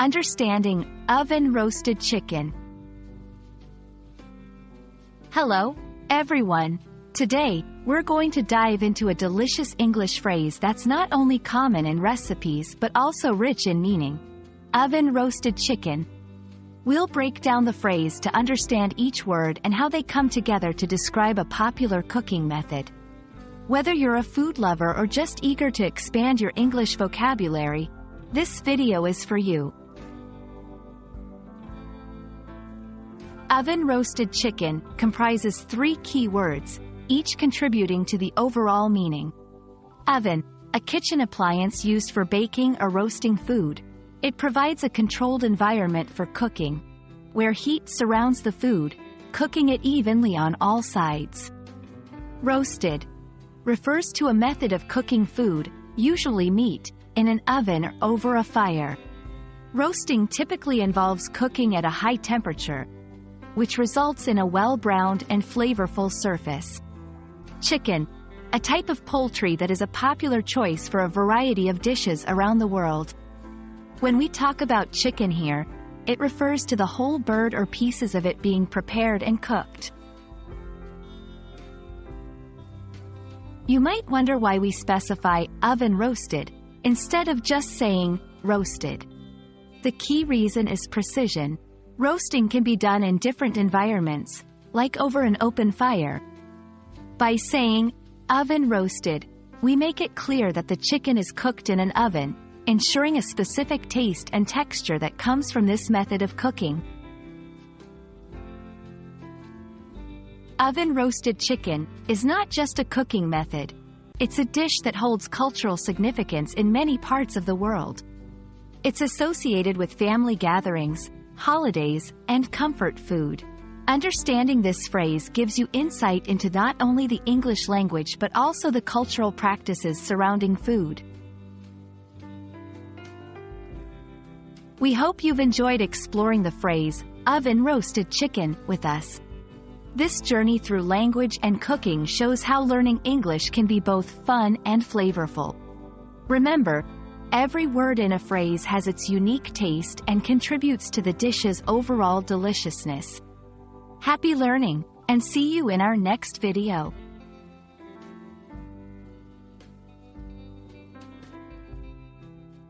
Understanding oven roasted chicken. Hello, everyone. Today, we're going to dive into a delicious English phrase that's not only common in recipes but also rich in meaning. Oven roasted chicken. We'll break down the phrase to understand each word and how they come together to describe a popular cooking method. Whether you're a food lover or just eager to expand your English vocabulary, this video is for you. Oven roasted chicken comprises three key words, each contributing to the overall meaning. Oven, a kitchen appliance used for baking or roasting food. It provides a controlled environment for cooking, where heat surrounds the food, cooking it evenly on all sides. Roasted refers to a method of cooking food, usually meat, in an oven or over a fire. Roasting typically involves cooking at a high temperature, which results in a well-browned and flavorful surface. Chicken, a type of poultry that is a popular choice for a variety of dishes around the world. When we talk about chicken here, it refers to the whole bird or pieces of it being prepared and cooked. You might wonder why we specify oven roasted instead of just saying roasted. The key reason is precision. Roasting can be done in different environments, like over an open fire. By saying oven roasted, we make it clear that the chicken is cooked in an oven, ensuring a specific taste and texture that comes from this method of cooking. Oven roasted chicken is not just a cooking method. It's a dish that holds cultural significance in many parts of the world. It's associated with family gatherings, holidays, and comfort food. Understanding this phrase gives you insight into not only the English language but also the cultural practices surrounding food. We hope you've enjoyed exploring the phrase, oven roasted chicken, with us. This journey through language and cooking shows how learning English can be both fun and flavorful. Remember, every word in a phrase has its unique taste and contributes to the dish's overall deliciousness. Happy learning, and see you in our next video.